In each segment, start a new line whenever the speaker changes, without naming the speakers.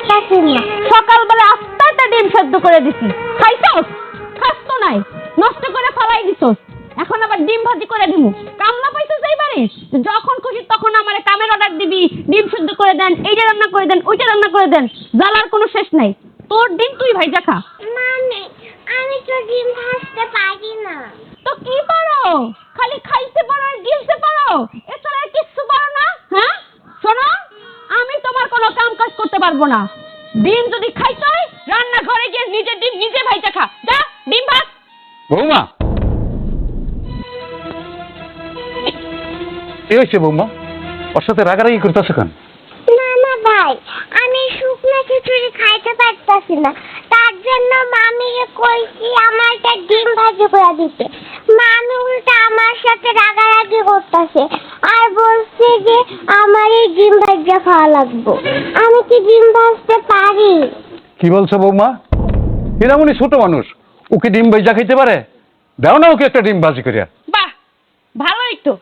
পারতাছি না।
সকালবেলা আস্তে আস্তে ডিম সেদ্ধ করে দিছি, খাইছস? খাস তো নাই, নষ্ট করে ফেলাই দিছস। এখন আবার ডিম ভাজি করে দিমু। কামলা পাইছস এইবারে? যখন খুশি তখন আমারে কামের অর্ডার দিবি, ডিম সেদ্ধ করে দেন, এইটা রান্না করে দেন, ওইটা রান্না করে দেন। জ্বালার কোনো শেষ নাই। তোর ডিম তুই ভাইজা খা।
মানে আমি তো ডিম ভাজতে পারি না।
তো কি পারো? খালি খাইতে পারো আর গিলতে পারো, এছাড়া আর কিচ্ছু পারো না? হ্যাঁ শোনো, আমি তোমার কোনো কাম কাজ করতে পারবো না। ডিম যদি খাইতে হয় রান্নাঘরে গিয়ে নিজের ডিম নিজে ভাইজা খা। যা ডিম ভাজ।
বৌমা, কি হয়েছে বৌমা? ওর সাথে রাগারাগি করতেছো কেন?
না না ভাই, আমি শুকনো খিচুড়ি খাইতে পারতাছি না, তার জন্য মামিকে কইছি আমার একটা ডিম ভাজি করে দিতে। মামি উল্টা আমার সাথে রাগারাগি করতেছে আর বলছে যে আমার এই ডিম ভাজা খাওয়া লাগবে। আমি কি ডিম ভাজতে পারি?
কি বলছো বৌমা? এরমনি ছোট মানুষ, ওকে ডিম ভাজা খাইতে পারে? দাও না ওকে একটা ডিম ভাজি করিয়া।
বাহ, ভালোই তো।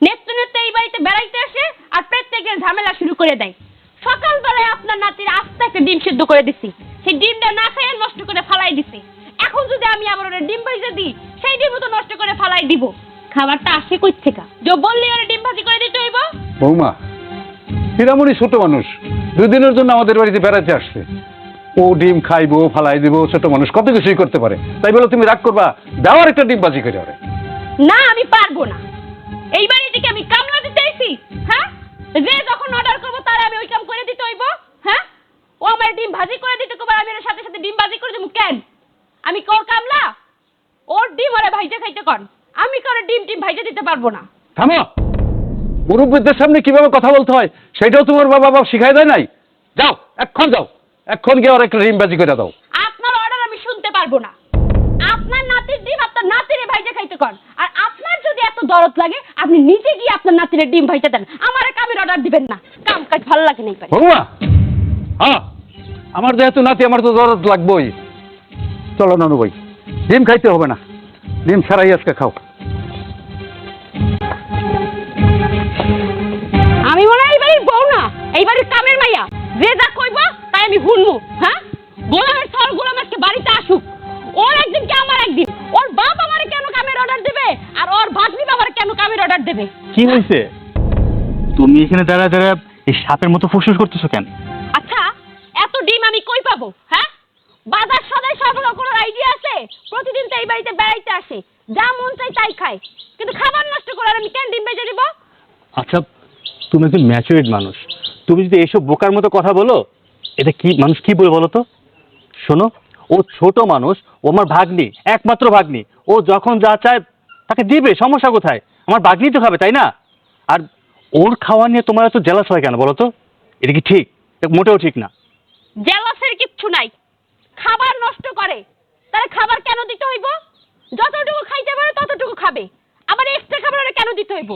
নেত্য নেত্য এই বাড়িতে বেড়াইতে আসে আর প্রত্যেকের ঝামেলা শুরু করে দেয়। সকালবেলায় আপনার নাতির আস্তে একটা ডিম সিদ্ধ করে দিছি, সেই ডিমটা না খেয়ে নষ্ট করে ফালাই দিছি। এখন যদি আমি আবার ওরা ডিম ভাজি দিই, সেই ডিমও তো নষ্ট করে ফালাই দিব। খাবারটা আসে কই থেকে? যে বললি ওরা ডিম ভাজি করে দিতে হইব?
বৌমা, এরমনি ছোট মানুষ, 2 দিনের জন্য আমাদের বাড়িতে বেড়াতে আসছে। ও ডিম খাইবো, ফালাই দিব, ছোট মানুষ কত কিছুই করতে পারে। তাই বলে তুমি রাগ করবা? দাও আর একটা ডিম ভাজি করে ওরে।
না, আমি পারবো না। এই বাড়িতে কি আমি কামলা দিতে আইছি? হ্যাঁ, যে যখন অর্ডার করবো তার আমি ওই কাম করে দিতে হইব? হ্যাঁ, ও আমার ডিম ভাজি করে দিতে কবে, আমি ওর সাথে সাথে ডিম ভাজি করে দেবো কেন? আমি কোর কামলা? ওর ডিম ওরে ভাইজা খাইতে কন, আমি করে ডিম ভাইজা দিতে পারবো না।
থামো, মুরব্বীদের সামনে কিভাবে কথা বলতে হয় সেটাও তোমার বাবা শিখাই দেয় নাই? যাও, এক্ষণ যাও, এক্ষণ গিয়ে আর একটা ডিম ভাজি করে দাও।
আপনার অর্ডার আমি শুনতে পারবো না। আপনার নাতির ডিম আপনার নাতিরে ভাইজা খাইতে কন। আর আপনার যদি এত দরদ লাগে আপনি নিজে গিয়ে আপনার নাতিরে ডিম ভাইজা দেন, আমার কামের অর্ডার দিবেন না। কাম কাজ ভালো লাগে নাই পাই।
বৌমা, হ্যাঁ, আমার যেহেতু নাতি, আমার তো দরদ লাগবেই। চলো নানু ভাই, ডিম খাইতে হবে না, ডিম ছাড়াই আজকে খাও।
আমি মনে হয় এই বাড়ির বউ না, এই বাড়ির কামের মাইয়া। যে যা কইব তাই আমি শুনবো। হ্যাঁ, গোলামের সর গোলাম আজকে বাড়িতে আসুক। ওর একদিন কি আমার একদিন। ওর বাপ আমারে কেন কামের অর্ডার দেবে আর ওর ভাগ্নি বাবার কেন কামের অর্ডার দেবে?
কি হয়েছে? তুমি এখানে দাঁড়া দাঁড়া এই সাপের মতো ফুসফুস করতেছো কেন?
আচ্ছা, এত ডিম আমি কই পাবো? হ্যাঁ, বাজার সদাই সরবরাহ করার আইডিয়া আছে? প্রতিদিন তো এই বাড়িতে বেড়াইতে আসে, যা মন চাই তাই খায়, কিন্তু খাবার নষ্ট করার আমি কেন ডিম বেজে দিব?
আচ্ছা, তুমি একজন ম্যাচুরিড মানুষ, তুমি যদি এইসব বোকার মতো কথা বলো, এটা কি মানুষ কি বলে বলো তো? শোনো, ও ছোট মানুষ, ও আমার ভাগ্নি, একমাত্র ভাগ্নি। ও যখন যা চায় তাকে দিবে, সমস্যা কোথায়? আমার ভাগ্নি তো খাবে, তাই না? আর ওর খাওয়া নিয়ে তোমার এত জেলাস হয় কেন বলো তো? এটা কি ঠিক? এটা মোটেও ঠিক না।
জেলাসের কিচ্ছু নাই। খাবার নষ্ট করে, তাহলে খাবার কেন দিতে হইব? যতটুকু খাইতে পারে ততটুকু খাবে, আবার এক্সট্রা খাবার ওরে কেন দিতে হইব?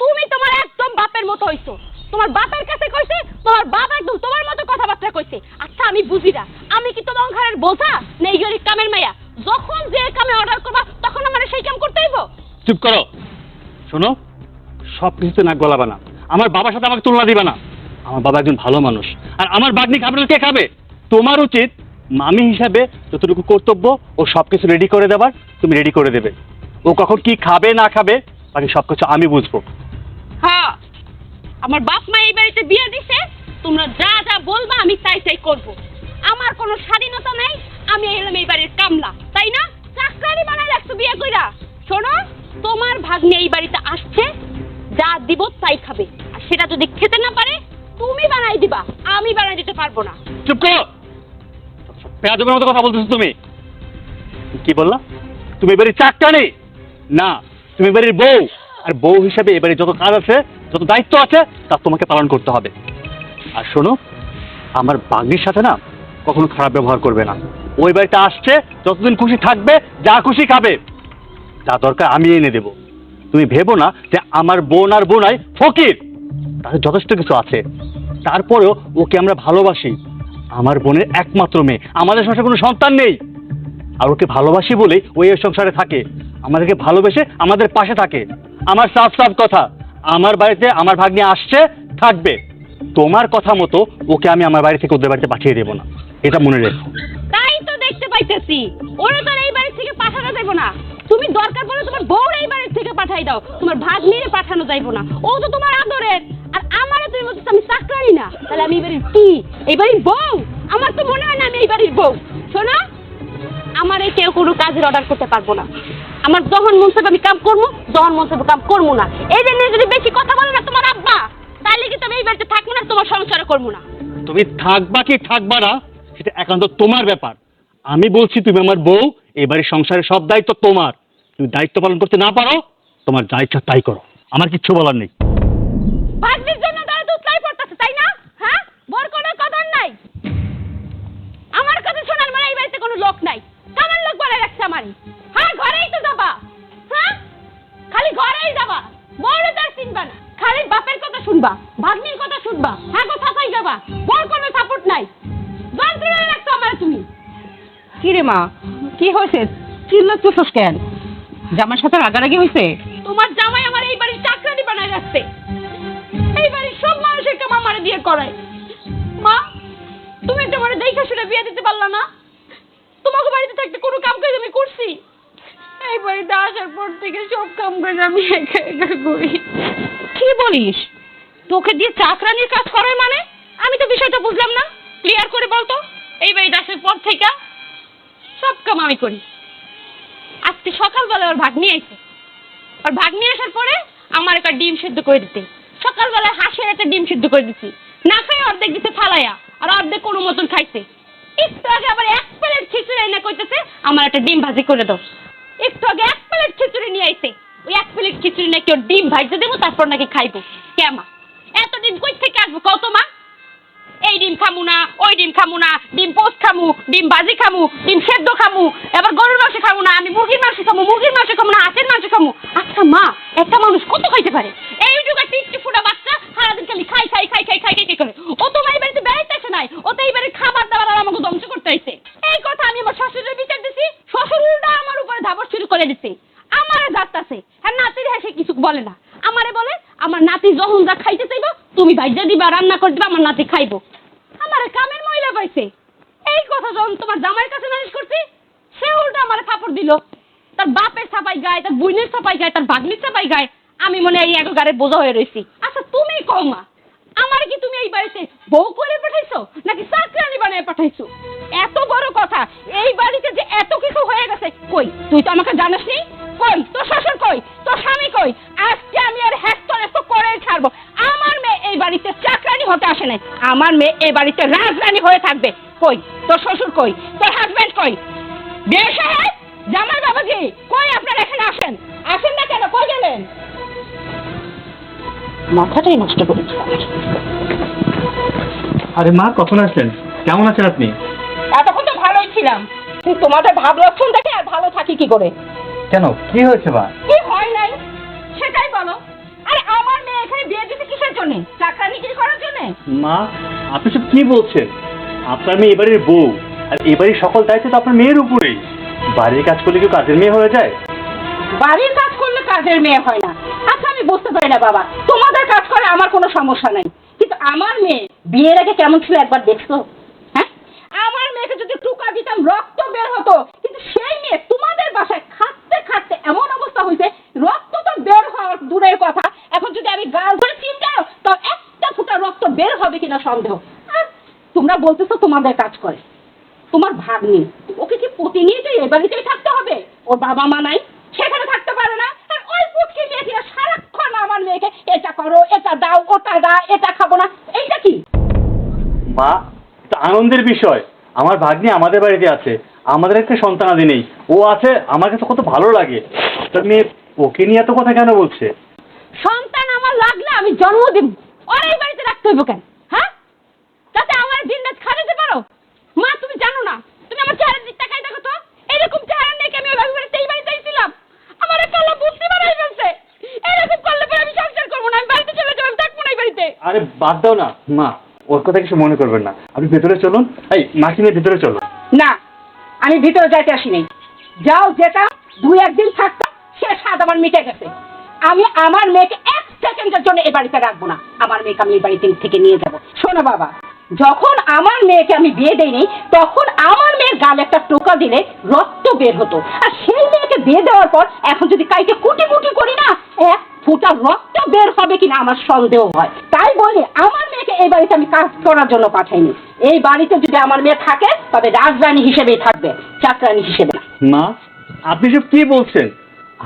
তুমি তোমার একদম বাপের মতো হইছো। তোমার বাপের কাছে কইছে, তোমার বাপ একদম তোমার মতো কথাবার্তা কইছে। আচ্ছা, আমি বুঝি না, আমি কি তোমার ঘরের বোঝা না এই গরিব কামের মাইয়া? যখন যে কামে অর্ডার করবা তখন আমার সেই কাম করতে হইব?
চুপ করো। শোনো, সব কিছুতে নাক গলাবা না, আমার বাবার সাথে আমাকে তুলনা দিবা না। আমার বাবা একজন ভালো মানুষ, আর আমার ভাগ্নি খাবার কে খাবে? তোমার উচিত মামি হিসাবে যতটুকু কর্তব্য ও সবকিছু রেডি করে দেবার তুমি রেডি করে দেবে। ও কখন কি খাবে না খাবে বাকি সবকিছু আমি বুঝবো।
হ্যাঁ, আমার বাপ মা এই বাড়িতে বিয়ে দিছে, তোমরা যা যা বলবা আমি তাই তাই করব। আমার কোনো স্বাধীনতা নেই, আমি এলাম এই বাড়ির কামলা, তাই না? চাকরানি বানাই রাখছো বিয়ে কইরা। শোনো, তোমার ভাগ্নে এই বাড়িতে আসছে, যা দিব তাই খাবে, আর সেটা যদি খেতে না পারে তুমি বানাই দিবা, আমি বানাই দিতে পারবো না।
চুপ করো, পেয়াজবের মতো কথা বলতেছো তুমি। কি বললা? তুমি এবারে চাকরানি না, তুমি এবারের বউ, আর বউ হিসাবে এবারে যত কাজ আছে, যত দায়িত্ব আছে তা তোমাকে পালন করতে হবে। আর শোনো, আমার ভাগ্নির সাথে না কখনো খারাপ ব্যবহার করবে না। ওই বাড়িতে আসছে, যতদিন খুশি থাকবে, যা খুশি খাবে, যা দরকার আমি এনে দেব। তুমি ভেবো না যে আমার বোন আর বোনাই ফকির, তাদের যথেষ্ট কিছু আছে। তারপরেও ওকে আমরা ভালোবাসি, আমার বোনের একমাত্র মেয়ে, আমাদের সংসারে কোনো সন্তান নেই। আর ওকে ভালোবাসি বলেই ওই সংসারে থাকে, আমাদেরকে ভালোবেসে আমাদের পাশে থাকে। আমার সাফ সাফ কথা, আমার বাড়িতে আমার ভাগ্নি আসছে, থাকবে, তোমার কথা মতো ওকে আমি আমার বাড়ি থেকে ওদের বাড়িতে পাঠিয়ে দেবো না, এটা মনে রেখো।
তাই তো দেখতে পাইতেছি, ওরা তো আর এই বাড়ি থেকে পাঠানো যাইবো না। তুমি দরকার পড়লে তোমার বউর এই বাড়ি থেকে পাঠাই দাও, তোমার ভাগ্নিরে পাঠানো যাইবো না। ও তো তোমার আদরের, আর আমারে তুমি বলছিস আমি চাকরানি না, তাহলে আমি এই বাড়ির কি? এই বাড়ির বউ? আমার তো মনে হয় না আমি এই বাড়ির বউ। শোনো, আমার এই কেউ কোনো কাজের অর্ডার করতে পারবো না। আমার যখন মন চাইবে আমি কাম করবো, যখন মন চাইবে কাম করবো না। এই জন্য যদি বেশি কথা বলে না তোমার আব্বা, তাহলে কিন্তু আমি এই বাড়িতে থাকবো না, তোমার সংসারে করবো না।
তুমি থাকবা কি থাকবা না সেটা একান্ত তোমার ব্যাপার। আমি বলছি তুমি আমার বউ, এই বাড়ির সংসারের সব দায়িত্ব তোমার। তুমি দায়িত্ব পালন করতে না পারো, তোমার যা ইচ্ছা তাই করো, আমার কিচ্ছু বলার নেই।
ভাগ্নির জন্য তারা দুধলাই পড়তেছে, তাই না? হ্যাঁ, বর কোনো কদর নাই। আমার কথা শোনার মানে এই বাড়িতে কোনো লোক নাই। কামার লোক বলে রাখছে আমারই। হ্যাঁ, ঘরেই তো যাবা। হ্যাঁ, খালি ঘরেই যাবা, বড় তার চিনবা না। খালি বাপের কথা শুনবা, ভাগ্নির কথা শুনবা। হ্যাঁ, কথা চাই যাবা, বর কোনো সাপোর্ট নাই। যন্ত্রণা রাখছো আমার তুমি।
কি রে মা, কি হয়েছে? চিল্লাচ্ছিস কেন? জামার সাথে রাগারাগি হয়েছে?
তোমার জামাই আমার এই বাড়ির চাকরানি বানায় রাখছে। এই বাড়ির সব মানুষের কাম আমারে দিয়ে করায়। মা, তুমি একটা বড় দেখে শুনে বিয়ে দিতে পারলা না? তোমাকে বাড়িতে থাকতে কোনো কাম কাজ আমি করছি? এই বাড়িতে আসার পর থেকে সব কাম কাজ আমি একা একা করি।
কি বলিস? তোকে দিয়ে চাকরানির কাজ করায় মানে? আমি তো বিষয়টা বুঝলাম না, ক্লিয়ার করে বলতো।
এই বাড়িতে আসার পর থেকে সব কাম আমি করি। আজকে সকালবেলা ওর ভাগ্নি আইছে। ওর ভাগ্নি আসার পরে আমার একটা ডিম সিদ্ধ করে দিতে। সকালবেলায় হাঁসের একটা ডিম সিদ্ধ করে দিচ্ছি, না খাই অর্ধেক দিতে ফালাইয়া, আর অর্ধেক কোনো মতন খাইছে। একটু আগে আবার এক প্লেট খিচুড়ি না কইতেছে আমার একটা ডিম ভাজি করে দাও। একটু আগে এক প্লেট খিচুড়ি নিয়ে আইছে, ওই এক প্লেট খিচুড়ি নাকি ওর ডিম ভাজতে দেবো, তারপর নাকি খাইবো। কেমা এত ডিম কই থেকে আসবো কত মা? এই ডিম খামু না, ওই ডিম খামু না, ডিম পোস্ট খামু, ডিম ভাজি খামু, ডিম সেদ্ধ খামু, এবার গরুর মাংস খামু না, আমি মুরগির মাংস খামু, মুরগির মাংস খামু না, হাঁসের মাংস খামু। আচ্ছা মা, একটা মানুষ কত খাইতে পারে? এই যুগে টিকটি ফুটা বাচ্চা সারাদিন খালি খাই খাই খাই খাই খাই খাই করে। ও তো এই বাড়িতে বেড়াইতে আসে নাই, ও তো এই বাড়ির খাবার দাবার আর আমাকে ধ্বংস করতে আইছে। এই কথা আমি আমার শ্বশুরের বিচার দিছি, শ্বশুরটা আমার উপরে ধাবর শুরু করে দিছে। আমারে যাচ্ছে আর নাতির হাসে কিছু বলে না। আমারে বলে আমার নাতি যখন যা খাইতে চাইবো তুমি ভাইজা দিবা, রান্না করে দিবা, আমার নাতি খাইবো। আমার কামের মহিলা পাইছে। এই কথা যখন তোমার জামাইয়ের কাছে নালিশ করছি, সে উল্টা আমার থাপড় দিল। তার বাপের ছাপাই গায়ে, তার বুইনের ছাপাই গায়ে, তার ভাগ্নির ছাপাই গায়ে। আমি মনে হয় এই এক গাড়ে বোঝা হয়ে রয়েছি। আচ্ছা তুমি কও মা, আমার কি তুমি এই বাড়িতে বউ করে পাঠাইছো নাকি চাকরানি বানিয়ে পাঠাইছো? এত বড় কথা, এই বাড়িতে যে এত কিছু হয়ে গেছে, কই তুই তো আমাকে জানাস নি? কই তোর শ্বশুর কই, তোর স্বামী কই? আজকে আমি আর হ্যাস্ত করে ছাড়বো। আমার মেয়ে এই বাড়িতে চাকরানি হতে আসে নাই, আমার মেয়ে এই বাড়িতে রাজরানী হয়ে থাকবে। কই তোর শ্বশুর কই, তোর হাজবেন্ড কই? বিয়ে সাহেব, জামাই বাবাজি কই? আপনারা এখানে আসেন, আসেন না কেন? কই গেলেন?
মাথাটাই নষ্ট করেছে।
আরে মা, কখন আসলেন? কেমন আছেন আপনি?
এতক্ষণ তো ভালোই ছিলাম, কিন্তু তোমাদের ভাব লক্ষণ দেখে আর ভালো থাকি কি করে?
কেন, কি হয়েছে মা?
কি হয় নাই সেটাই বলো। আরে আমার মেয়ে এখানে বিয়ে দিতে কিসের জন্য? চাকরানিগিরি করার জন্য?
মা, আপনি সব কি বলছেন? আপনার মেয়ে এবারের বউ, আর এবারের সকল দায়িত্ব তো আপনার মেয়ের উপরেই। বাড়ির কাজ করলে কেউ কাজের মেয়ে হয়ে যায়?
বাড়ির কাজ করলে কাজের মেয়ে হয় না। আচ্ছা আমি বুঝতে পারি না বাবা, তোমাদের কাজ করে আমার কোনো সমস্যা নাই, কিন্তু আমার মেয়ে বিয়ের আগে কেমন ছিল একবার দেখছো? হ্যাঁ, আমার মেয়েকে যদি টুকা দিতাম রক্ত বের হতো, কিন্তু সেই মেয়ে তোমাদের বাসায় খাটতে খাটতে এমন অবস্থা হয়েছে, রক্ত তো বের হওয়ার দূরের কথা, এখন যদি আমি গাল ধরে চিমটাও তো একটা ফোঁটা রক্ত বের হবে কিনা সন্দেহ। আর তোমরা বলতেছো তোমাদের কাজ করে। তোমার ভাগ্নি, ওকে কি প্রতিনিয়ত এই বাড়িতেই থাকতে হবে? ওর বাবা মা নাই, সেখানে থাকতে পারে না? আর ওই পুটকি মেয়ে কিনা সারাক্ষণ আমার মেয়েকে এটা করো, এটা দাও, ওটা দাও, এটা খাবো না, এইটা কি?
মা, এটা আনন্দের বিষয়। আমার ভাগ্নি আমাদের বাড়িতে আছে, আমাদের একটা সন্তানাদি নেই, ও আছে, আমার কাছে কত ভালো লাগে। আপনার মেয়ে ওকে নিয়ে এত কথা কেন বলছে?
সন্তান আমার লাগলে আমি জন্ম দিব, ওর এই বাড়িতে রাখতে হইব কেন? হ্যাঁ, যাতে আমার দিন রাত খাটাতে পারো। মা তুমি জানো না, তুমি আমার চেহারার দিক তাকাই দেখো তো, এরকম চেহারা নেই আমি ওই বাড়িতে এই বাড়িতে ছিলাম। আমার একটা বুদ্ধি বানাই ফেলছে, এরকম করলে পরে আমি সংসার করবো না, আমি বাড়িতে চলে যাবো, আমি থাকবো না এই বাড়িতে।
আরে বাদ দাও না মা, ওর কথা কিছু মনে করবেন না। আপনি ভেতরে চলুন, এই মাকে নিয়ে ভেতরে চলুন।
না, আমি ভিতরে যাইতে আসি নাই। যাও যেটা 2-1 দিন থাকতাম, সে স্বাদ আমার মিটে গেছে। আমি আমার মেয়েকে এক সেকেন্ডের জন্য এ বাড়িতে রাখবো না। আমার মেয়েকে আমি এই বাড়ি থেকে নিয়ে যাব। শোনো বাবা, যখন আমার মেয়েকে আমি বিয়ে দেইনি তখন আমার মেয়ের গালে একটা টোকা দিলে রক্ত বের হতো, আর সেই মেয়েকে বিয়ে দেওয়ার পর এখন যদি কাইকে কুটি কুটি করি না, এক ফোঁটা রক্ত বের হবে কিনা আমার সন্দেহ হয়। তাই বলি আমার মেয়েকে এই বাড়িতে আমি কাজ করার জন্য পাঠাইনি। এই বাড়িতে যদি আমার মেয়ে থাকে তবে রাজরানী হিসেবেই থাকবে, চাকরানী হিসেবে না।
মা, আপনি সব কি বলছেন?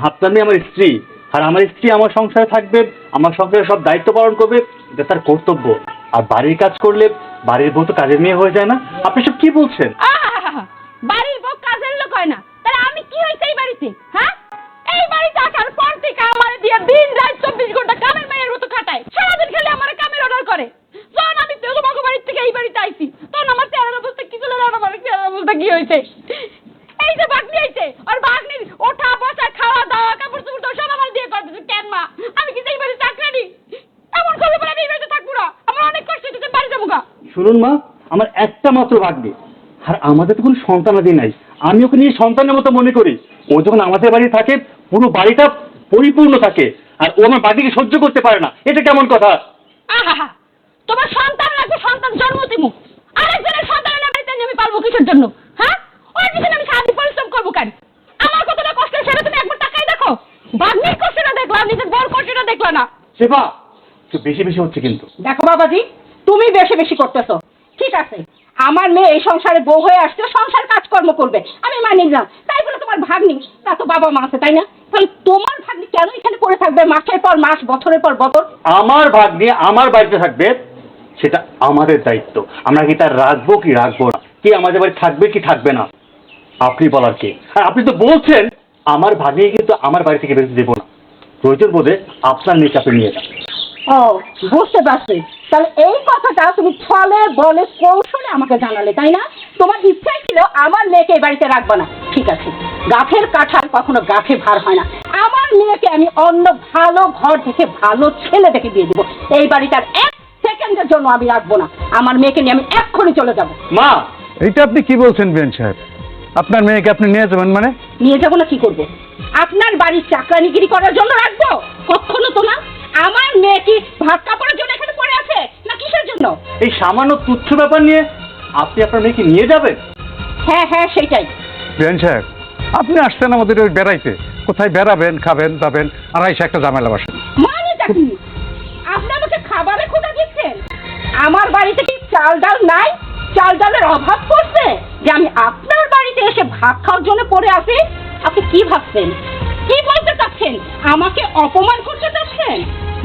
আপনার মেয়ে আমার স্ত্রী, আর আমার স্ত্রী আমার সংসারে থাকবে, আমার সংসারে সব দায়িত্ব পালন করবে, এটা তার কর্তব্য। আর বাড়ির কাজ করলে বাড়ির বউ তো কাজের মেয়ে হয়ে যায় না? আপনি সব কি বলছেন?
বাড়ির বউ কাজের লোক হয় না, তাহলে আমি কি হয়েছে এই বাড়িতে? হ্যাঁ, এই বাড়িতে আসার পর থেকে আমার দিয়ে দিন রাত 24 ঘন্টা কামের মেয়ের মতো খাটায়, সারাদিন খেলে আমার কামের অর্ডার করে। যখন আমি তোমাকে বাড়ির থেকে এই বাড়িতে আইছি তখন আমার চেহারার অবস্থা কি ছিল জানো? আমার চেহারার অবস্থা কি হয়েছে? এই যে বাগনি আইছে, আর বাগনির ওঠা বসা খাওয়া দাওয়া কাপড় চোপড় তো সব আমার দিয়ে করতেছে। কেন মা, আমি কি এই বাড়িতে চাকরানি? এমন করলে পরে আমি এই বাড়িতে থাকবো না, আমার অনেক কষ্ট হচ্ছে, বাড়ি যাবো গা।
শুনুন মা, আমার একটা মাত্র ভাগ্নে, আর আমাদের তো কোনো সন্তানাদি নাই। আমি ওকে নিয়ে সন্তানের মতো মনে করি। ও যখন আমাদের বাড়ি থাকে পুরো বাড়িটা পরিপূর্ণ থাকে, আর ও আমার বাড়িকে সহ্য করতে পারে না। এটা কেমন কথা?
আহা, তোমার সন্তান লাগবে, সন্তান জন্ম দিমু। আরেকজনের সন্তানের নামে আমি পারবো কিসের জন্য? হ্যাঁ, ওর পিছনে আমি সারাদিন পরিশ্রম করবো কেন? আমার কতটা কষ্ট সেটা তুমি একবার তাকাই দেখো। বাগনির কষ্টটা দেখলা, নিজের বড় কষ্টটা দেখলা না।
সেবা একটু বেশি বেশি হচ্ছে কিন্তু।
দেখো বাবাজি, তুমি বেশি বেশি করতেছো। ঠিক আছে, আমার মেয়ে এই সংসারে বউ হয়ে আসছে, সংসার কাজকর্ম করবে, আমি মানি না। তাই বলে তোমার ভাগ্নি, তা তো বাবা মা আছে তাই না? তাহলে তোমার ভাগ্নি কেন এখানে পড়ে থাকবে মাসের পর মাস, বছরের পর বছর?
আমার ভাগ্নে আমার বাড়িতে থাকবে, সেটা আমাদের দায়িত্ব। আমরা কি তার রাখবো কি রাখবো না, কি আমাদের বাড়ি থাকবে কি থাকবে না, আপনি বলার কে? আর আপনি তো বলছেন আমার ভাগ্নে কিন্তু আমার বাড়ি থেকে বেরোতে দেবো না, প্রয়োজন বোধে আপনার নিচে আপনি নিয়ে যান।
ও, বুঝতে পারছি। তাহলে এই কথাটা তুমি ছলে বলে কৌশলে আমাকে জানালে তাই না? তোমার ইচ্ছাই ছিল আমার মেয়েকে এই বাড়িতে রাখবে না। ঠিক আছে, গাছের কাঁঠাল কখনো গাছে ভার হয় না। আমার মেয়েকে আমি অন্য ভালো ঘর থেকে ভালো ছেলে দেখে দিয়ে দেবো। এই বাড়িটার এক সেকেন্ডের জন্য আমি রাখবো না। আমার মেয়েকে নিয়ে আমি এক্ষুনি চলে যাব।
মা,
এইটা আপনি কি বলছেন বিয়ান সাহেব? আপনার মেয়েকে আপনি নিয়ে যাবেন মানে?
নিয়ে যাবো না কি করবো? আপনার বাড়ির চাকরানিগিরি করার জন্য রাখবো? কখনো তো না। আমার মেয়ে কি ভাত কাপড়ের জন্য এখানে পড়ে আছে না কিসের জন্য?
এই সামান্য তুচ্ছ ব্যাপার নিয়ে আপনি আপনার মেয়েকে নিয়ে যাবেন?
হ্যাঁ হ্যাঁ, সেটাই।
বিয়ান সাহেব, আপনি আসছেন আমাদের ওই বেড়াইতে, কোথায় বেড়াবেন, খাবেন দাবেন, আর এসে একটা ঝামেলা বসেন।
মানেটা কি? আপনি আমাকে খাবারে খোঁজা দিচ্ছেন? আমার বাড়িতে কি চাল ডাল নাই? চাল ডালের অভাব পড়ছে যে আমি আপনার বাড়িতে এসে ভাত খাওয়ার জন্য পড়ে আছি? আপনি কি ভাবছেন? কি বলতে চাচ্ছেন? আমাকে অপমান করতে চাচ্ছেন?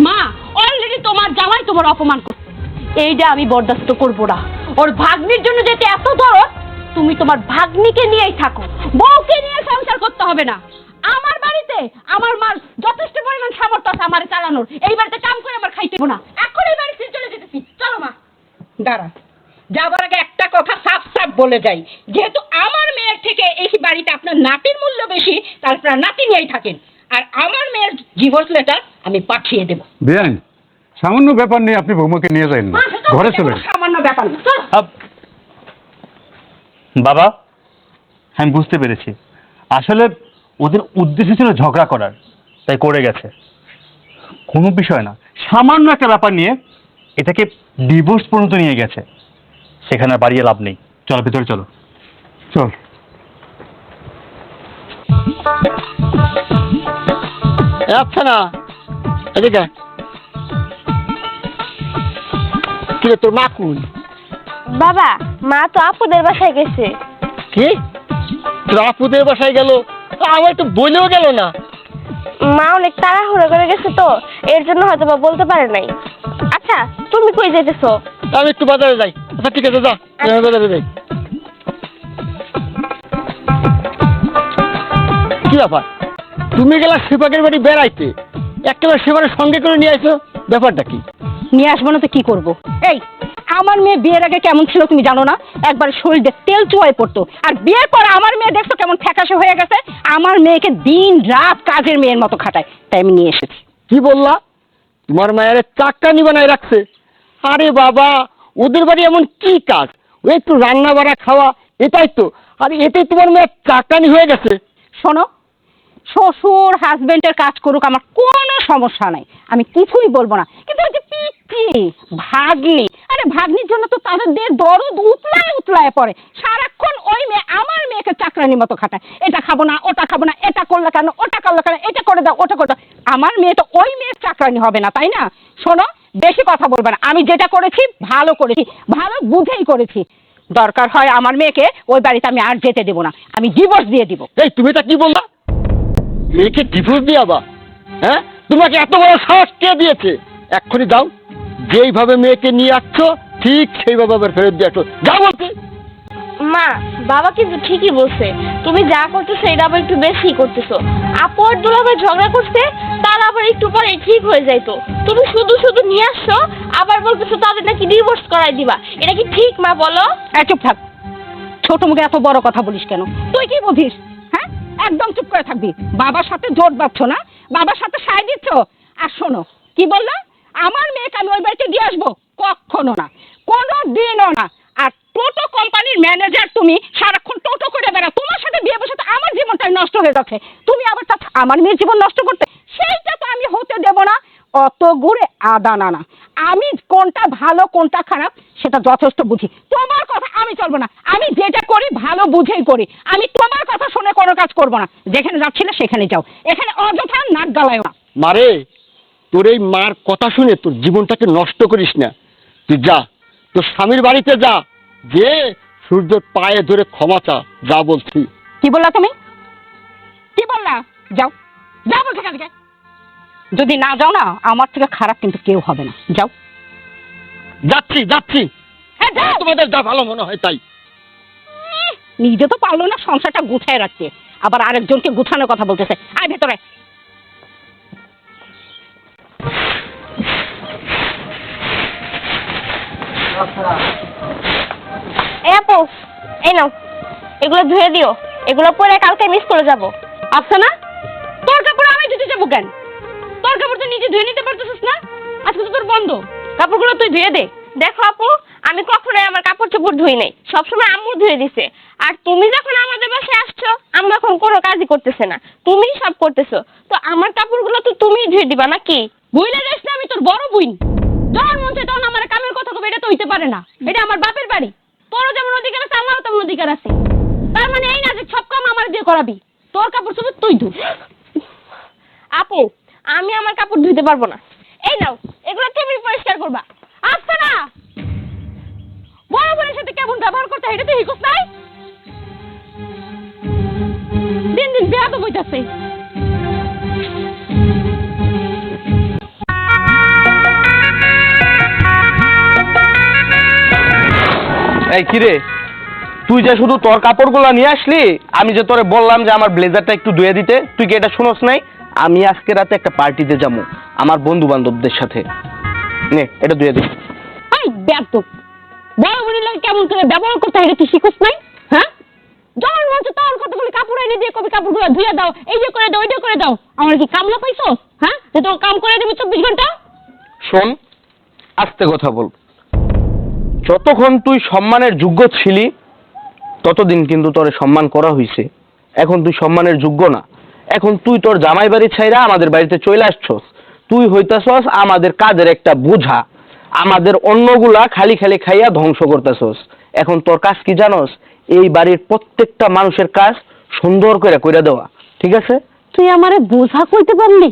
মা, অলরেডি তোমার জামাই তোমার অপমান করছে, এইটা আমি বরদাস্ত করবো না। ওর ভাগ্নির জন্য যেতে এত দরদ, তুমি তোমার ভাগ্নিকে নিয়েই থাকো, বউকে নিয়ে সংসার করতে হবে না। আমার বাড়িতে আমার মার যথেষ্ট পরিমাণ সামর্থ্য আছে আমার চালানোর। এই বাড়িতে কাম করে আমার খাইতে হবে না। এখন এই বাড়ি ছেড়ে চলে যেতেছি, চলো মা।
দাঁড়া, যাবার আগে একটা কথা সাফ সাফ বলে যাই, যেহেতু আমার মেয়ের থেকে এই বাড়িতে আপনার নাতির মূল্য বেশি, তার আপনার নাতি নিয়েই থাকেন। আর আমার মেয়ের ডিভোর্স লেটার আমি পাঠিয়ে দেবো।
বিয়ান, সামান্য ব্যাপার নিয়ে আপনি বৌমাকে নিয়ে যান না, ঘরে চলে।
সামান্য ব্যাপার না, চলো।
বাবা, আমি বুঝতে পেরেছি, আসলে ওদের উদ্দেশ্য ছিল ঝগড়া করার, তাই করে গেছে। কোনো বিষয় না, সামান্য একটা ব্যাপার নিয়ে এটাকে ডিভোর্স পর্যন্ত নিয়ে গেছে। সেখানে আর বাড়িয়ে লাভ নেই। চলো ভেতরে চলো।
চল।
আচ্ছা না, এদিকে কি রে, তোর মা কোন?
বাবা, মা তো আপুদের বাসায় গেছে।
কি তোর আপুদের বাসায় গেল? আমার তো বলেও গেল না।
মা অনেক তাড়াহুড়ো করে গেছে তো, এর জন্য হয়তো বা বলতে পারে নাই। আচ্ছা, তুমি কই যেতেছো?
আমি একটু বাজারে যাই। আচ্ছা ঠিক আছে, যা, আমি বাজারে যাই। কি ব্যাপার, তুমি গেলা সেবাকের বাড়ি বেড়াইতে, একেবারে সেবারের সঙ্গে করে নিয়ে আসো, ব্যাপারটা কি?
নিয়ে আসবো না তো কি করবো? এই, আমার মেয়ে বিয়ের আগে কেমন ছিল তুমি জানো না? একবার শরীরে তেল চুয়ায় পড়তো, আর বিয়ের পর আমার মেয়ে দেখছো কেমন ফ্যাকাশে হয়ে গেছে। আমার মেয়েকে দিন রাত কাজের মেয়ের মতো খাটায়, তাই আমি নিয়ে এসেছি।
কি বললা? তোমার মায়ের চাকরানি বানায় রাখছে? আরে বাবা, ওদের বাড়ি এমন কি কাজ? ওই একটু রান্না বাড়া খাওয়া, এটাই তো। আর এটাই তোমার মেয়ে চাকরানি হয়ে গেছে।
শোনো, শ্বশুর হাজবেন্ডের কাজ করুক, আমার কোনো সমস্যা নাই, আমি কিছুই বলবো না। কিন্তু ওই যে পিচ্ছি ভাগ্নি, আরে ভাগ্নির জন্য তো তাদের দরদ উতলায় উতলায় পড়ে। সারাক্ষণ ওই মেয়ে আমার মেয়েকে চাকরানির মতো খাটায়, এটা খাবো না, ওটা খাবো না, এটা করলে কেন, ওটা করলে কেন, এটা করে দাও, ওটা করে দাও। আমার মেয়ে তো ওই মেয়ের চাকরানি হবে না, তাই না? শোনো, বেশি কথা বলবে না। আমি যেটা করেছি ভালো করেছি, ভালো বুঝেই করেছি। দরকার হয় আমার মেয়েকে ওই বাড়িতে আমি আর যেতে দেবো না, আমি ডিভোর্স দিয়ে দিব।
এই তুমি তা কি বললা? মেয়েকে ডিভোর্স দিয়াবা? হ্যাঁ, তোমাকে এত বড় সাহস কে দিয়েছে? এক্ষুনি দাও, যেইভাবে মেয়েকে নিয়ে আসছো ঠিক সেইভাবে আবার ফেরত দিয়ে আসো, যা বলতে।
মা, বাবা কিন্তু ঠিকই বলছে, তুমি যা করতেছো এটা আবার একটু বেশি করতেছো। আপু আর দুলাভাই ঝগড়া করছে, তার আবার একটু পরে ঠিক হয়ে যাইতো। তুমি শুধু শুধু নিয়ে আসছো, আবার বলতেছো তাদের নাকি ডিভোর্স করাই দিবা। এটা কি ঠিক মা, বলো?
চুপ থাক, ছোট মুখে এত বড় কথা বলিস কেন? তুই কি বুঝিস? হ্যাঁ, একদম চুপ করে থাকবি। বাবার সাথে জোট বাঁধছ না, বাবার সাথে সায় দিচ্ছ। আর শোনো, কি বললা? আমার মেয়েকে আমি ওই বাড়িতে দিয়ে আসবো? কখনো না, কোনো দিনও না। আর টোটো কোম্পানির ম্যানেজার তুমি, সারাক্ষণ টোটো করে বেড়া, তোমার সাথে বিয়ে বসে তো আমার জীবনটাই নষ্ট হয়ে যাচ্ছে। তুমি আবার চাচ্ছ আমার মেয়ের জীবন নষ্ট করতে? সেইটা তো আমি হতে দেব না। অত গুড়ে আদা না, আমি কোনটা ভালো কোনটা খারাপ সেটা যথেষ্ট বুঝি। তোমার কথা আমি চলবো না, আমি যেটা করি ভালো বুঝেই করি। আমি তোমার কথা শুনে কোনো কাজ করবো না। যেখানে যাচ্ছিলে সেখানে যাও, এখানে অযথা নাক গালায়ও না।
মারে, তোর এই মার কথা শুনে তোর জীবনটাকে নষ্ট করিস না। তুই যা, তোর স্বামীর বাড়িতে যা, যে সূর্যের পায়ে ধরে ক্ষমা চা, যা বলছি।
কি বললা তুমি? কি বললা? যাও, যাও বলছি কালকে। যদি না যাও না, আমার থেকে খারাপ কিন্তু কেউ হবে না। যাও।
যাচ্ছি যাচ্ছি,
হ্যাঁ যাও।
তোমাদের যা ভালো মনে হয় তাই।
নিজে তো পারলো না সংসারটা গুছায় রাখতে, আবার আরেকজনকে গুছানোর কথা বলতেছে। আয় ভেতরে।
এই আপু, এই নাও, এগুলো ধুয়ে দিও। এগুলো পরে কালকে মিস করে যাবো।
আচ্ছা না, তোর কাপড় আমি ধুতে যাবো কেন? তোর কাপড় তুই নিজে ধুয়ে নিতে পারতেছিস না? আজকে তো তোর বন্ধ, কাপড়গুলো তুই ধুয়ে দে।
দেখো আপু, আমি কখনোই আমার কাপড় চোপড় ধুই নাই, সবসময় আম্মু ধুয়ে দিছে। আর তুমি যখন আমাদের বাসায় আসছো, আম্মু এখন কোনো কাজই করতেছে না, তুমিই সব করতেছো। তো আমার কাপড়গুলো তো তুমিই ধুয়ে দিবা নাকি?
বুঝলে যাস না, আমি তোর বড় বুইন। যখন মন চায় তখন আমার কামের কথা কবে, এটা তো হইতে পারে না। এটা আমার বাপের বাড়ি, তোরও যেমন অধিকার আছে আমারও তেমন অধিকার আছে। তার মানে এই না যে সব কাম আমার দিয়ে করাবি। তোর কাপড় চোপড় তুই ধু।
আপু, আমি আমার কাপড় ধুইতে পারবো না। এই নাও, এগুলো তুমি পরিষ্কার করবা।
আচ্ছা না, বড় বোনের সাথে কেমন ব্যবহার করতে হয় এটা তুই শিখছ নাই? দিন দিন বেয়াদব হইতাছে।
এই কিরে, তুই যে শুধু তোর কাপড়গুলো নিয়ে আসলি, আমি যে তোরে বললাম যে আমার ব্লেজারটা একটু ধুয়ে দিতে, তুই কি এটা শুনোস নাই? আমি আজকে রাতে একটা পার্টিতে যাবো আমার বন্ধু বান্ধবদের সাথে। নে এটা ধুয়ে দিস।
এই বেয়াদব, বড় বোনের লাগে কেমন করে ব্যবহার করতে হয় এটা তুই শিখছ নাই? হ্যাঁ, যখন মন চায় তখন কতগুলি কাপড় এনে দিয়ে কবি কাপড়গুলো ধুয়ে দাও, এই যে করে দাও, ওই যে করে দাও। আমার কি কামলা পাইছো? হ্যাঁ, যে তোমার কাম করে দেবে 24 ঘন্টা?
শোন, আস্তে কথা বল। যতক্ষণ তুই সম্মানের যোগ্য ছিলি ততদিন কিন্তু তোরে সম্মান করা হয়েছে। এখন তুই সম্মানের যোগ্য না। এখন তুই তোর জামাই বাড়ি ছাইরা আমাদের বাড়িতে চলে আসছস। তুই হইতাছস আমাদের কাজের একটা বোঝা, আমাদের অন্যগুলা খালি খালি খাইয়া ধ্বংস করতেছস। এখন তোর কাজ কি জানোস? এই বাড়ির প্রত্যেকটা মানুষের কাজ সুন্দর করে কইরা দেওয়া, ঠিক আছে?
তুই আমারে বোঝা কইতে পারলি?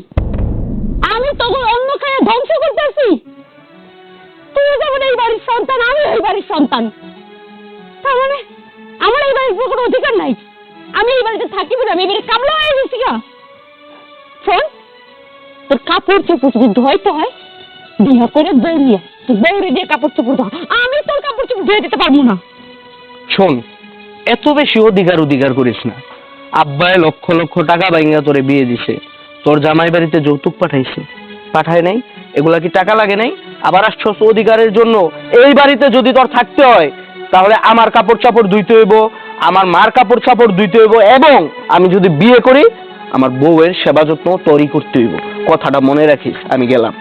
আমি তখন অন্য খাইয়া ধ্বংস করতেছি। তুই যেমন এই বাড়ির সন্তান, আমি এই বাড়ির সন্তান। তার মানে আমার এই বাড়ির কোনো অধিকার নাই? আমি এই বাড়িতে থাকি বলে আমি এই বাড়ির কামলা হয়ে গেছি গা? শোন, তোর কাপড় চোপড় যদি ধোয়াইতে হয়, বিয়া করে বউ নিয়ে তুই বউরে দিয়ে কাপড় চোপড় ধোয়া। আমি তোর কাপড় চোপড় ধুয়ে দিতে পারবো না।
শোন, এত বেশি অধিকার করিস না। আব্বায় লক্ষ লক্ষ টাকা বাইঙ্গা তোরে বিয়ে দিছে, তোর জামাই বাড়িতে যৌতুক পাঠায় নাই? এগুলা কি টাকা লাগে নাই? আবার আসছস অধিকারের জন্য। এই বাড়িতে যদি তোর থাকতে হয় তাহলে আমার কাপড় চাপড় ধুইতে হইব, আমার মার কাপড় চাপড় ধুইতে হইব, এবং আমি যদি বিয়ে করি আমার বউয়ের সেবা যত্ন তোরই করতে হইব। কথাটা মনে রাখিস। আমি গেলাম।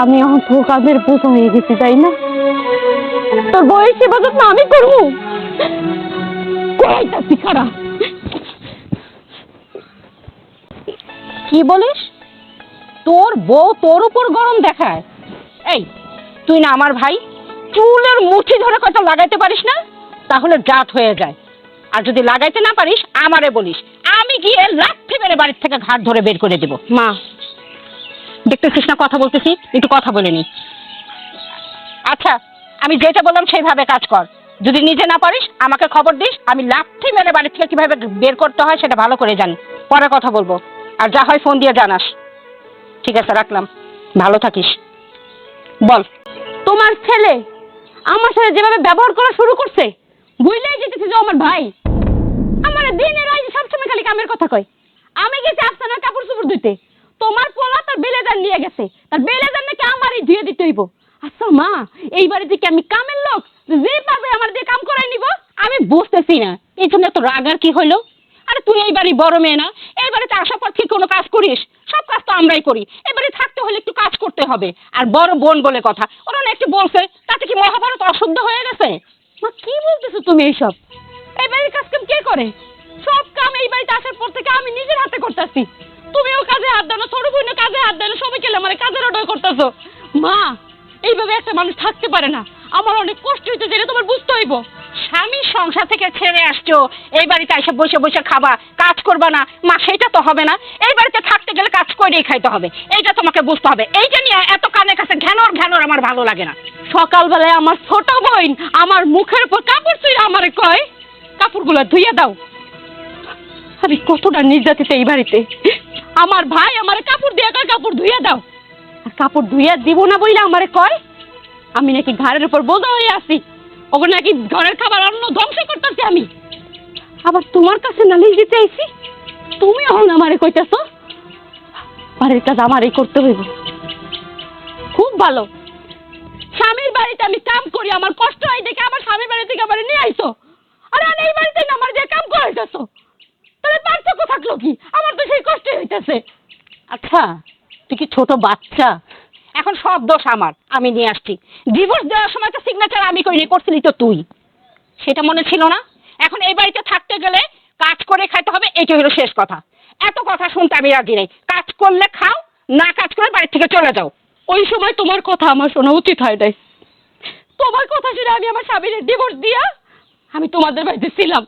আমি এখন তোর কাজের বোঝা হয়ে গেছি, তাই না? তোর বউয়ের সেবা যত্ন আমি করবো? আইতাছি খারা। কি বলিস? তোর বউ তোর উপর গরম দেখায়? এই তুই না আমার ভাই, চুলের মুঠি ধরে কথা লাগাইতে পারিস না? তাহলে জাত হয়ে যায়। আর যদি লাগাইতে না পারিস আমারে বলিস, আমি গিয়ে লাঠি মেরে বাড়ির থেকে ঘাট ধরে বের করে দেব। মা দেখতেছিস না কথা বলতেছি, একটু কথা বলে নি। আচ্ছা আমি যেটা বললাম সেইভাবে কাজ কর। যদি নিজে না পারিস আমাকে খবর দিস, আমি লাঠি মেরে বাড়ি থেকে কিভাবে বের করতে হয় সেটা ভালো করে জানি। পরে কথা বলবো, আর যা হয় ফোন দিয়ে জানাস। ঠিক আছে রাখলাম, ভালো থাকিস। বল।
তোমার ছেলে আমার সাথে যেভাবে ব্যবহার করা শুরু করছে, ভুলেই যেতেছে যে আমার ভাই। আমার দিনে রাতে সবসময় খালি কামের কথা কয়। আমি গেছি আফসানার কাপড় চোপড় ধুইতে, তোমার পোলা তার বেলেজার নিয়ে গেছে, তার বেলেজার নাকি আমারই ধুয়ে দিতে হইব। আচ্ছা মা, এই বাড়িতে কি আমি কামের লোক যে পারবে আমার দিয়ে কাম করাই নিব?
আমি বুঝতেছি না এই জন্য তো রাগ আর কি হইলো? আরে তুই এই বাড়ি বড় মেয়ে না? এই বাড়িতে আসার পর ঠিক কোনো কাজ করিস? সব কাজ তো আমরাই করি। এই বাড়ি থাকতে হলে একটু কাজ করতে হবে। আর বড় বোন বলে কথা, ওরা না একটু বলছে, তাতে কি মহাভারত অশুদ্ধ হয়ে গেছে?
মা কি বলতেছো তুমি এইসব? এই বাড়ির কাজ কাম কে করে? সব কাম এই বাড়িতে আসার পর থেকে আমি নিজের হাতে করতেছি। তুমিও কাজে হাত দাও না, ছোট বোনও কাজে হাত দেয় না, সবাই কেলে আমার কাজের অর্ডার করতেছো। মা এইভাবে একটা মানুষ থাকতে পারে না, আমার অনেক কষ্ট হইতে, যেটা তোমার বুঝতে হইব।
স্বামীর সংসার থেকে ছেড়ে আসছো, এই বাড়িতে এসে বসে বসে খাবা, কাজ করবা না? মা সেটা তো হবে না। এই বাড়িতে থাকতে গেলে কাজ করেই খাইতে হবে, এইটা তোমাকে বুঝতে হবে। এইটা নিয়ে এত কানের কাছে ঘ্যানোর ঘ্যানোর আমার ভালো লাগে না।
সকালবেলায় আমার ছোট বোন আমার মুখের উপর কাপড় চুইরা আমারে কয়, কাপড়গুলো ধুইয়া দাও। আমি কতটা নির্যাতিত এই বাড়িতে। আমার ভাই আমারে কাপড় দিয়ে কয় কাপড় ধুইয়া দাও, আর কাপড় ধুইয়া দিব না বইলে আমারে কয় আমি নাকি ঘাড়ের উপর বোঝা হয়ে আছি, ওগুলো নাকি ঘরের খাবার অন্য ধ্বংস করতেছি আমি। আবার তোমার কাছে নালিশ দিতে আইছি, তুমি এখন আমারে কইতেছো বাড়ির কাজ আমারই করতে হইব। খুব ভালো, স্বামীর বাড়িতে আমি কাম করি, আমার কষ্ট হয় দেখে আমার স্বামীর বাড়ি থেকে আমার নিয়ে আইছো। আরে আমি এই বাড়িতে না আমার যে কাম করাইতেছো, তাহলে পার্থক্য থাকলো কি? আমার তো সেই কষ্টই হইতেছে।
আচ্ছা তুই কি ছোট বাচ্চা? এখন সব দোষ আমার, আমি নিয়ে আসছি। ডিভোর্স দেওয়ার সময় তো সিগনেচার আমি করিনি, করছিলি তো তুই। সেটা মনে ছিল না? এখন এই বাড়িতে থাকতে গেলে কাজ করে খাইতে হবে, এইটা হলো শেষ কথা। এত কথা শুনতে আমি রাজি নেই। কাজ করলে খাও, না কাজ করে বাড়ি থেকে চলে যাও।
ওই সময় তোমার কথা আমার শোনা উচিত হয় নাই। তোমার কথা শুনে আমি আমার স্বামীর ডিভোর্স দিয়া আমি তোমাদের বাড়িতে ছিলাম,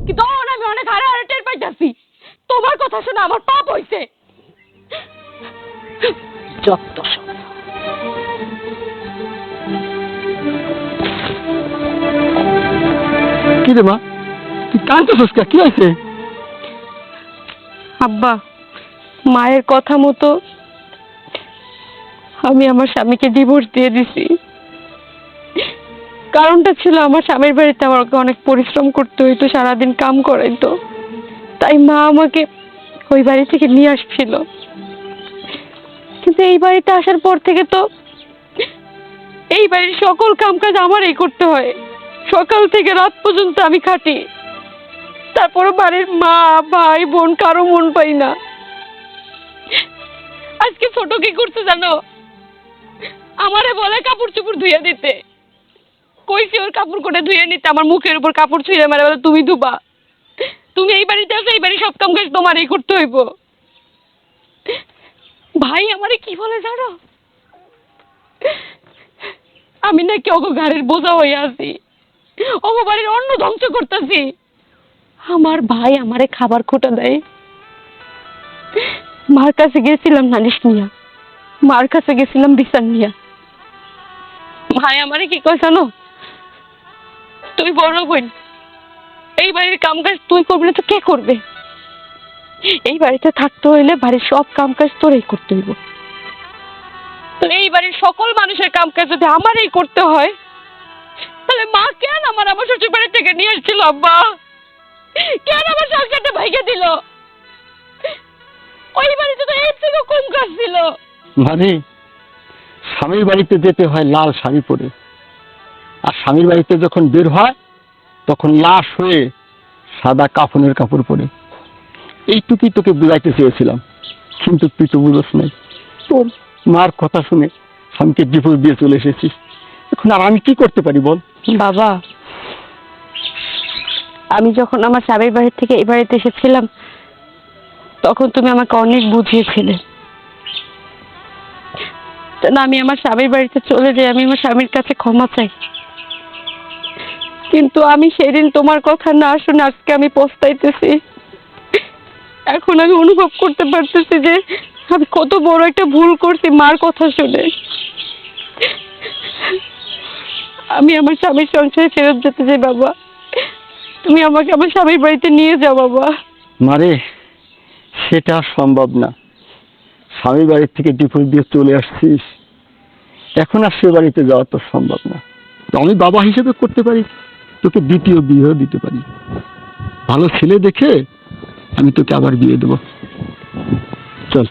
কিন্তু তখন আমি অনেক হারে হারে টের পাইতেছি তোমার কথা শুনে আমার পাপ হইছে।
যত সব।
কি রে মা, তুই কাঁদতেছিস কে? কি হয়েছে?
আব্বা, মায়ের কথা মতো আমি আমার স্বামীকে ডিভোর্স দিয়ে দিছি। কারণটা ছিল আমার স্বামীর বাড়িতে আমাকে অনেক পরিশ্রম করতে হইতো, সারাদিন কাম করাইতো, তাই মা আমাকে ওই বাড়ি থেকে নিয়ে আসছিল। কিন্তু এই বাড়িতে আসার পর থেকে তো এই বাড়ির সকল কাম কাজ আমারই করতে হয়। সকাল থেকে রাত পর্যন্ত আমি খাটি, তারপরে বাড়ির মা ভাই বোন কারো মন পাই না। আজকে ছোট কি করছে জানো? আমারে বলে কাপড় চোপড় ধুয়ে দিতে, কইছি ওর কাপড় করে ধুয়ে নিতে, আমার মুখের উপর কাপড় ছুঁড়ে মারে বলে তুমি ধুবা, তুমি এই বাড়িতে আছো, এই বাড়ির সব কাম কাজ তোমারই করতে হইব। ভাই আমারে কি বলে জানো? আমি নাকি ওগো ঘাড়ের বোঝা হয়ে আছি, ওগো বাড়ির অন্ন ধ্বংস করতেছি। আমার ভাই আমারে খাবার খোটা দেয়। মার কাছে গেছিলাম নালিশ নিয়া, মার কাছে গেছিলাম বিচার নিয়া। ভাই আমারে কি কয় জানো? তুই বড় বোন, এই বাড়ির কাম কাজ তুই করবি না তো কে করবে? এই বাড়িতে থাকতে হইলে বাড়ির সব কাম কাজ তোরই করতে হইব। তাহলে এই বাড়ির সকল মানুষের কাম কাজ যদি আমারই করতে হয়, তাহলে মা কেন আমার শ্বশুর বাড়ি থেকে নিয়ে এসেছিল? আব্বা কেন আমার সংসারটা ভাইকে দিল? ওই বাড়িতে তো এর থেকে কম কাজ ছিল।
মানে স্বামীর বাড়িতে যেতে হয় লাল শাড়ি পরে, আর স্বামীর বাড়িতে যখন বের হয় তখন লাশ হয়ে সাদা কাফনের কাপড় পরে। এইটুকুই তোকে বুঝাইতে চেয়েছিলাম, কিন্তু তুই তো বুঝোস নাই। তোর মার কথা শুনে স্বামীকে ডিভোর্স দিয়ে চলে এসেছিস। এখন আর আমি কি করতে পারি বল?
বাবা, আমি যখন আমার স্বামীর বাড়ি থেকে এই বাড়িতে এসেছিলাম তখন তুমি আমাকে অনেক বুঝিয়েছিলে যেন আমি আমার স্বামীর বাড়িতে চলে যাই, আমি আমার স্বামীর কাছে ক্ষমা চাই। কিন্তু আমি সেদিন তোমার কথা না শুনে আজকে আমি পস্তাইতেছি। এখন আমি অনুভব করতে পারতেছি যে আমি কত বড় একটা ভুল করছি মার কথা শুনে। আমি আমার স্বামীর সংসারে ফেরত যেতে চাই বাবা, তুমি আমাকে আমার স্বামীর বাড়িতে নিয়ে যাও বাবা।
মারে, সেটা আর সম্ভব না। স্বামীর বাড়ি থেকে ডিভোর্স দিয়ে চলে আসছিস, এখন আর সে বাড়িতে যাওয়া তো সম্ভব না। তো আমি বাবা হিসেবে করতে পারি, তোকে দ্বিতীয় বিয়েও দিতে পারি। ভালো ছেলে দেখে আমি তোকে আবার বিয়ে দেবো। চল।